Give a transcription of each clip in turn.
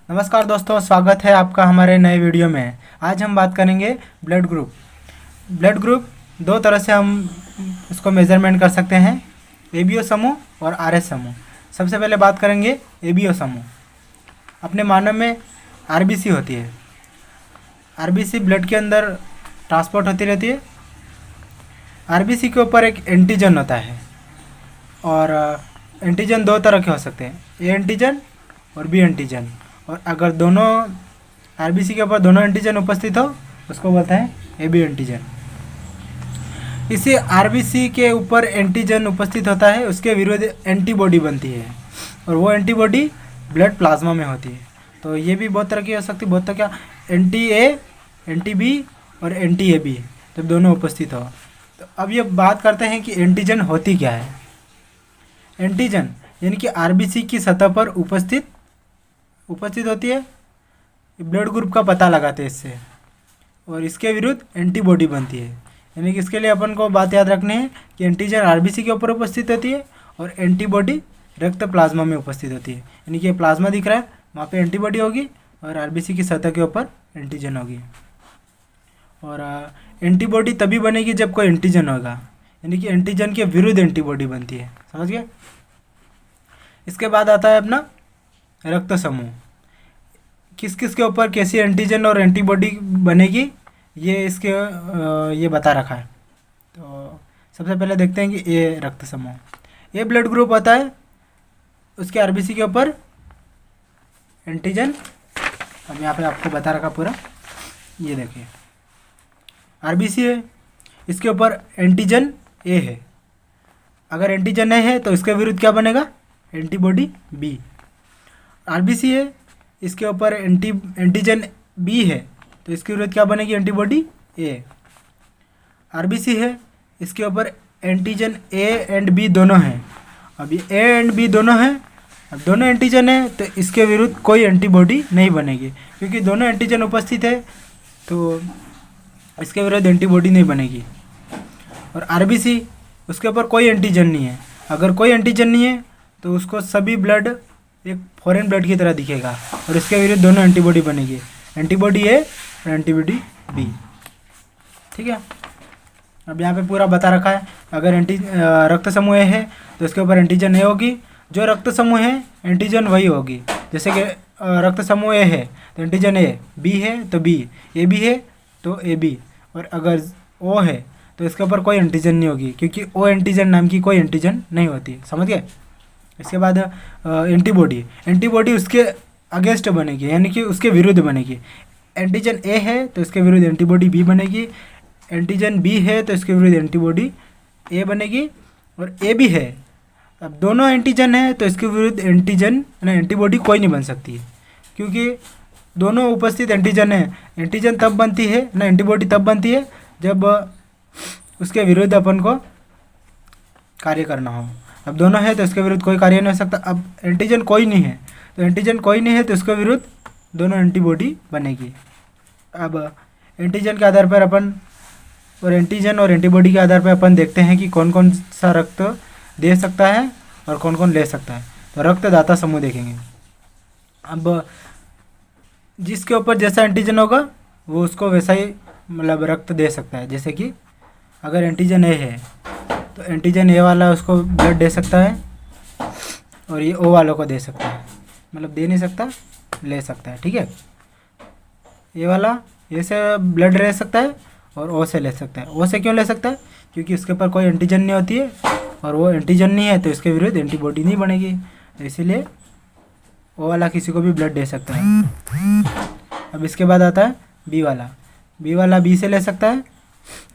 नमस्कार दोस्तों, स्वागत है आपका हमारे नए वीडियो में। आज हम बात करेंगे ब्लड ग्रुप। ब्लड ग्रुप दो तरह से हम इसको मेजरमेंट कर सकते हैं, एबीओ समूह और आरएस समूह। सबसे पहले बात करेंगे एबीओ समूह। अपने मानव में आरबीसी होती है। आरबीसी ब्लड के अंदर ट्रांसपोर्ट होती रहती है। आरबीसी के ऊपर एक एंटीजन होता है और एंटीजन दो तरह के हो सकते हैं, ए एंटीजन और बी एंटीजन। और अगर दोनों आरबीसी के ऊपर दोनों एंटीजन उपस्थित हो उसको बोलते हैं एबी एंटीजन। इसी आरबीसी के ऊपर एंटीजन उपस्थित होता है, उसके विरुद्ध एंटीबॉडी बनती है और वो एंटीबॉडी ब्लड प्लाज्मा में होती है। तो ये भी बहुत तरह की हो सकती है, बहुत तरह क्या, एंटी ए, एंटी बी और एंटी ए बी, जब दोनों उपस्थित हो। तो अब ये बात करते हैं कि एंटीजन होती क्या है। एंटीजन यानी कि आरबीसी की सतह पर उपस्थित होती है, ब्लड ग्रुप का पता लगाते हैं इससे, और इसके विरुद्ध एंटीबॉडी बनती है। यानी कि इसके लिए अपन को बात याद रखनी है कि एंटीजन आरबीसी के ऊपर उपस्थित होती है और एंटीबॉडी रक्त प्लाज्मा में उपस्थित होती है। यानी कि ये प्लाज्मा दिख रहा है, वहाँ पे एंटीबॉडी होगी और आरबीसी की सतह के ऊपर एंटीजन होगी। और एंटीबॉडी तभी बनेगी जब कोई एंटीजन होगा, यानी कि एंटीजन के विरुद्ध एंटीबॉडी बनती है। समझ गए। इसके बाद आता है अपना रक्त समूह। किस किस के ऊपर कैसी एंटीजन और एंटीबॉडी बनेगी ये बता रखा है। तो सबसे पहले देखते हैं कि ये रक्त समूह, ये ब्लड ग्रुप होता है, उसके आरबीसी के ऊपर एंटीजन, अब यहाँ पे आपको बता रखा पूरा। ये देखिए आरबीसी है, इसके ऊपर एंटीजन ए है। अगर एंटीजन ए है तो इसके विरुद्ध क्या बनेगा, एंटीबॉडी बी। आरबीसी है, इसके ऊपर एंटीजन बी है तो इसके विरुद्ध क्या बनेगी, एंटीबॉडी ए। आरबीसी है, इसके ऊपर एंटीजन ए एंड बी दोनों हैं। अब ये ए एंड बी दोनों हैं, अब दोनों एंटीजन है तो इसके विरुद्ध कोई एंटीबॉडी नहीं बनेगी, क्योंकि दोनों एंटीजन उपस्थित है तो इसके विरुद्ध एंटीबॉडी नहीं बनेगी। और आरबीसी, उसके ऊपर कोई एंटीजन नहीं है। अगर कोई एंटीजन नहीं है तो उसको सभी ब्लड एक फॉरेन ब्लड की तरह दिखेगा और इसके विरुद्ध दोनों एंटीबॉडी बनेगी, एंटीबॉडी ए और एंटीबॉडी बी। ठीक है। अब यहाँ पे पूरा बता रखा है, अगर रक्त समूह ए है तो इसके ऊपर एंटीजन ए होगी, जो रक्त समूह है एंटीजन वही होगी। जैसे कि रक्त समूह ए है तो एंटीजन ए, बी है तो बी, ए बी है तो ए बी, और अगर ओ है तो इसके ऊपर कोई एंटीजन नहीं होगी, क्योंकि ओ एंटीजन नाम की कोई एंटीजन नहीं होती। समझ गए। इसके बाद एंटीबॉडी उसके अगेंस्ट बनेगी, यानी कि उसके विरुद्ध बनेगी। एंटीजन ए है तो इसके विरुद्ध एंटीबॉडी बी बनेगी, एंटीजन बी है तो इसके विरुद्ध एंटीबॉडी ए बनेगी, और ए बी है, अब दोनों एंटीजन है तो इसके विरुद्ध एंटीबॉडी कोई नहीं बन सकती, क्योंकि दोनों उपस्थित एंटीजन है। एंटीजन तब बनती है ना, एंटीबॉडी तब बनती है जब उसके विरुद्ध अपन को कार्य करना हो। अब दोनों है तो इसके विरुद्ध कोई कार्य नहीं हो सकता। अब एंटीजन कोई नहीं है तो इसके विरुद्ध दोनों एंटीबॉडी बनेगी। अब एंटीजन के आधार पर अपन, और एंटीजन और एंटीबॉडी के आधार पर अपन देखते हैं कि कौन कौन सा रक्त दे सकता है और कौन कौन ले सकता है। तो रक्तदाता समूह देखेंगे। अब जिसके ऊपर जैसा एंटीजन होगा वो उसको वैसा ही मतलब रक्त दे सकता है। जैसे कि अगर एंटीजन ए है तो एंटीजन ए वाला उसको ब्लड दे सकता है और ये ओ वालों को दे सकता है, मतलब दे नहीं सकता, ले सकता है। ठीक है। ए वाला ए से ब्लड ले सकता है और ओ से ले सकता है। ओ से क्यों ले सकता है, क्योंकि उसके ऊपर कोई एंटीजन नहीं होती है और वो एंटीजन नहीं है तो इसके विरुद्ध एंटीबॉडी नहीं बनेगी, तो इसीलिए ओ वाला किसी को भी ब्लड दे सकता है। अब इसके बाद आता है बी वाला बी से ले सकता है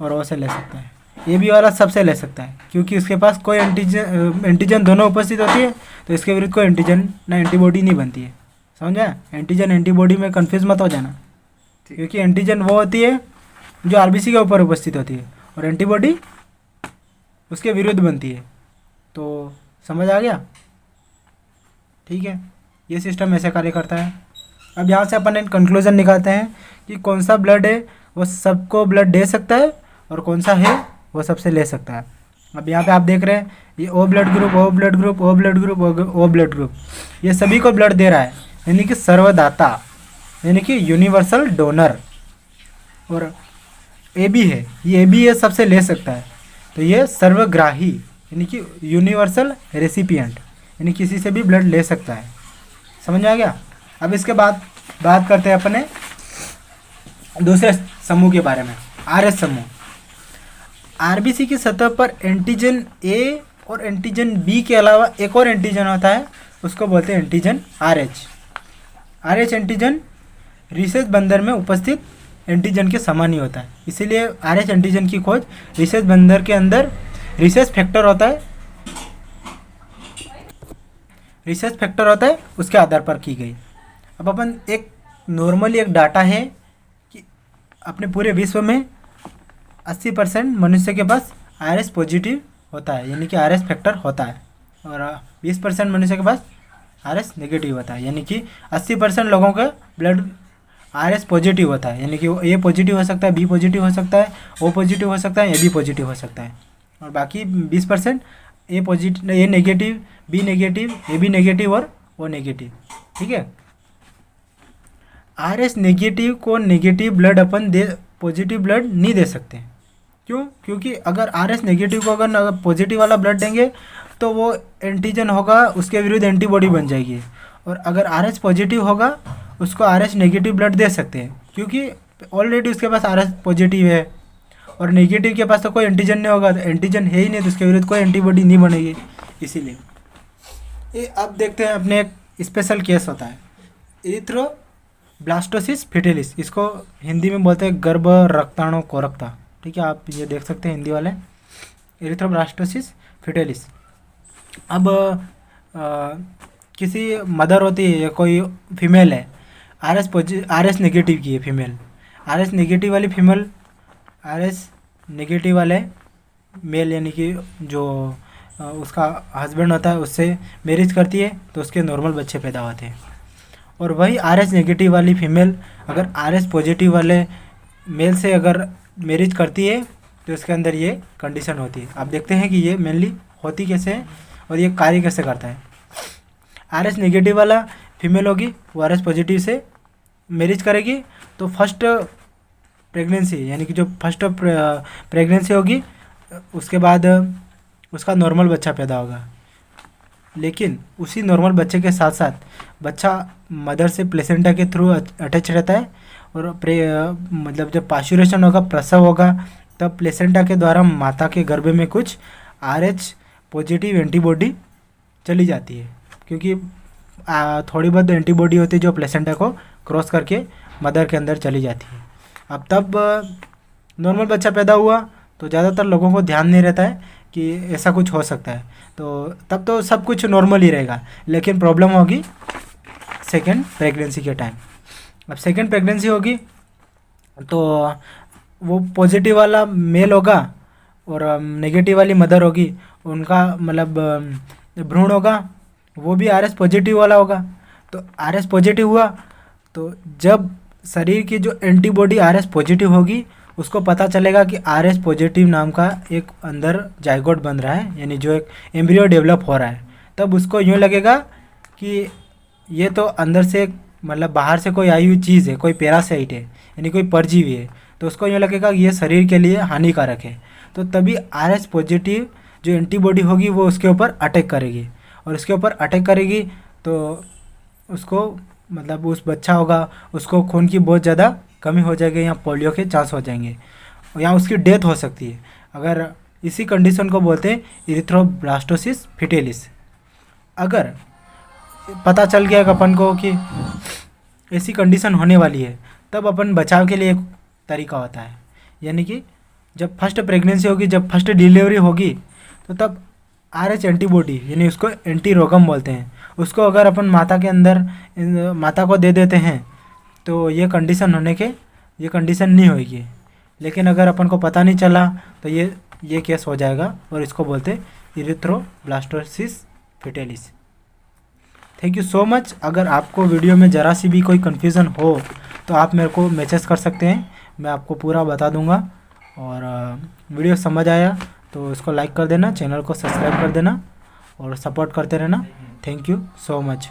और ओ से ले सकता है। ए बी वाला सबसे ले सकता है, क्योंकि उसके पास कोई एंटीजन दोनों उपस्थित होती है तो इसके विरुद्ध कोई एंटीजन ना एंटीबॉडी नहीं बनती है। समझा। एंटीजन एंटीबॉडी में कंफ्यूज मत हो जाना, क्योंकि एंटीजन वो होती है जो आरबीसी के ऊपर उपस्थित होती है और एंटीबॉडी उसके विरुद्ध बनती है। तो समझ आ गया। ठीक है, ये सिस्टम ऐसे कार्य करता है। अब यहाँ से अपन एक कंक्लूजन निकालते हैं कि कौन सा ब्लड है वो सबको ब्लड दे सकता है और कौन सा है वो सबसे ले सकता है। अब यहाँ पे आप देख रहे हैं ये O blood group, O blood group, O blood group, O blood group, ये सभी को ब्लड दे रहा है। यानी कि सर्वदाता, यानी कि यूनिवर्सल डोनर। और ए बी है, ये ए बी ये सबसे ले सकता है, तो ये सर्वग्राही यानी कि यूनिवर्सल रेसिपिएंट, यानी किसी से भी ब्लड ले सकता है। समझ में आ गया। अब इसके बाद बात करते हैं अपने दूसरे समूह के बारे में, आर एस समूह। आरबीसी की सतह पर एंटीजन ए और एंटीजन बी के अलावा एक और एंटीजन होता है, उसको बोलते हैं antigen R H. R H antigen recess बंदर में उपस्थित एंटीजन के समान ही होता है, इसीलिए आर एच एंटीजन की खोज रिसेस बंदर के अंदर रिसेस फैक्टर होता है, उसके आधार पर की गई। अब अपन एक नॉर्मली एक डाटा है कि अपने पूरे विश्व में 80% मनुष्य के पास आर एस पॉजिटिव होता है, यानी कि आर एस फैक्टर होता है, और 20% मनुष्य के पास आर एस नेगेटिव होता है, यानी कि 80% लोगों का ब्लड आर एस पॉजिटिव होता है, यानी कि वो ए पॉजिटिव हो सकता है, बी पॉजिटिव हो सकता है, ओ पॉजिटिव हो सकता है, ए बी पॉजिटिव हो सकता है, और बाकी 20% A positive, A negative, B negative, A B negative और ओ नेगेटिव। ठीक है। आर एस नेगेटिव को नेगेटिव ब्लड अपन पॉजिटिव ब्लड नहीं दे सकते। क्यों? क्योंकि अगर आर एस नेगेटिव को अगर पॉजिटिव वाला ब्लड देंगे तो वो एंटीजन होगा, उसके विरुद्ध एंटीबॉडी बन जाएगी, और अगर आर एस पॉजिटिव होगा उसको आर एस नेगेटिव ब्लड दे सकते हैं, क्योंकि ऑलरेडी उसके पास आर एस पॉजिटिव है, और नेगेटिव के पास तो कोई एंटीजन नहीं होगा, तो एंटीजन है ही नहीं, तो उसके विरुद्ध कोई एंटीबॉडी नहीं बनेगी। इसीलिए ये अब देखते हैं अपने एक स्पेशल केस होता है इरिथ्रोब्लास्टोसिस फिटिलिस, इसको हिंदी में बोलते हैं गर्भ रक्ताणु कोरकता। ठीक है, आप ये देख सकते हैं हिंदी वाले, इरिथ्रोब्लास्टोसिस फिटिलिस। अब किसी मदर होती है या कोई फीमेल है, आर एस नेगेटिव की है फीमेल, आर एस नेगेटिव वाली फीमेल आर एस नेगेटिव वाले मेल यानी कि जो उसका हस्बैंड होता है उससे मैरिज करती है, तो उसके नॉर्मल बच्चे पैदा होते हैं। और वही आर एस नेगेटिव वाली फीमेल अगर आर एस पॉजिटिव वाले मेल से अगर मैरिज करती है तो इसके अंदर ये कंडीशन होती है। आप देखते हैं कि ये मेनली होती कैसे है और ये कार्य कैसे करता है। आर एस नेगेटिव वाला फीमेल होगी, वो आर एस पॉजिटिव से मैरिज करेगी, तो फर्स्ट प्रेगनेंसी यानी कि जो फर्स्ट प्रेगनेंसी होगी उसके बाद उसका नॉर्मल बच्चा पैदा होगा, लेकिन उसी नॉर्मल बच्चे के साथ साथ बच्चा मदर से प्लेसेंटा के थ्रू अटैच रहता है, और मतलब जब पास्चुरेशन होगा, प्रसव होगा, तब प्लेसेंटा के द्वारा माता के गर्भ में कुछ आर एच पॉजिटिव एंटीबॉडी चली जाती है, क्योंकि थोड़ी बहुत एंटीबॉडी होती है जो प्लेसेंटा को क्रॉस करके मदर के अंदर चली जाती है। अब तब नॉर्मल बच्चा पैदा हुआ तो ज़्यादातर लोगों को ध्यान नहीं रहता है कि ऐसा कुछ हो सकता है, तो तब तो सब कुछ नॉर्मल ही रहेगा, लेकिन प्रॉब्लम होगी सेकेंड प्रेगनेंसी के टाइम। अब सेकेंड प्रेगनेंसी होगी तो वो पॉजिटिव वाला मेल होगा और नेगेटिव वाली मदर होगी, उनका मतलब भ्रूण होगा वो भी आर एस पॉजिटिव वाला होगा। तो आर एस पॉजिटिव हुआ तो जब शरीर की जो एंटीबॉडी आर एस पॉजिटिव होगी उसको पता चलेगा कि आर एस पॉजिटिव नाम का एक अंदर जाइगोट बन रहा है, यानी जो एक एम्ब्रियो डेवलप हो रहा है, तब उसको यूँ लगेगा कि ये तो अंदर से मतलब बाहर से कोई आई हुई चीज़ है, कोई पैरासाइट है, यानी कोई परजीवी है, तो उसको यूँ लगेगा कि ये शरीर के लिए हानिकारक है। तो तभी आर एस पॉजिटिव जो एंटीबॉडी होगी वो उसके ऊपर अटैक करेगी, और उसके ऊपर अटैक करेगी तो उसको मतलब उस बच्चा होगा उसको खून की बहुत ज़्यादा कमी हो जाएगी, या पोलियो के चांस हो जाएंगे, या उसकी डेथ हो सकती है। अगर इसी कंडीशन को बोलते हैं इरिथ्रोब्लास्टोसिस फिटिलिस। अगर पता चल गया अपन को कि ऐसी कंडीशन होने वाली है, तब अपन बचाव के लिए एक तरीका होता है, यानी कि जब फर्स्ट प्रेगनेंसी होगी, जब फर्स्ट डिलीवरी होगी, तो तब आर एच एंटीबॉडी यानी उसको एंटी रोगम बोलते हैं, उसको अगर अपन माता के अंदर माता को दे देते हैं तो ये कंडीशन नहीं होगी। लेकिन अगर अपन को पता नहीं चला तो ये केस हो जाएगा, और इसको बोलते हैं erythroblastosis fetalis. Thank you so much. अगर आपको वीडियो में ज़रा सी भी कोई कन्फ्यूज़न हो तो आप मेरे को मैसेज कर सकते हैं, मैं आपको पूरा बता दूंगा। और वीडियो समझ आया तो इसको लाइक कर देना, चैनल को सब्सक्राइब कर देना और सपोर्ट करते रहना। Thank you so much.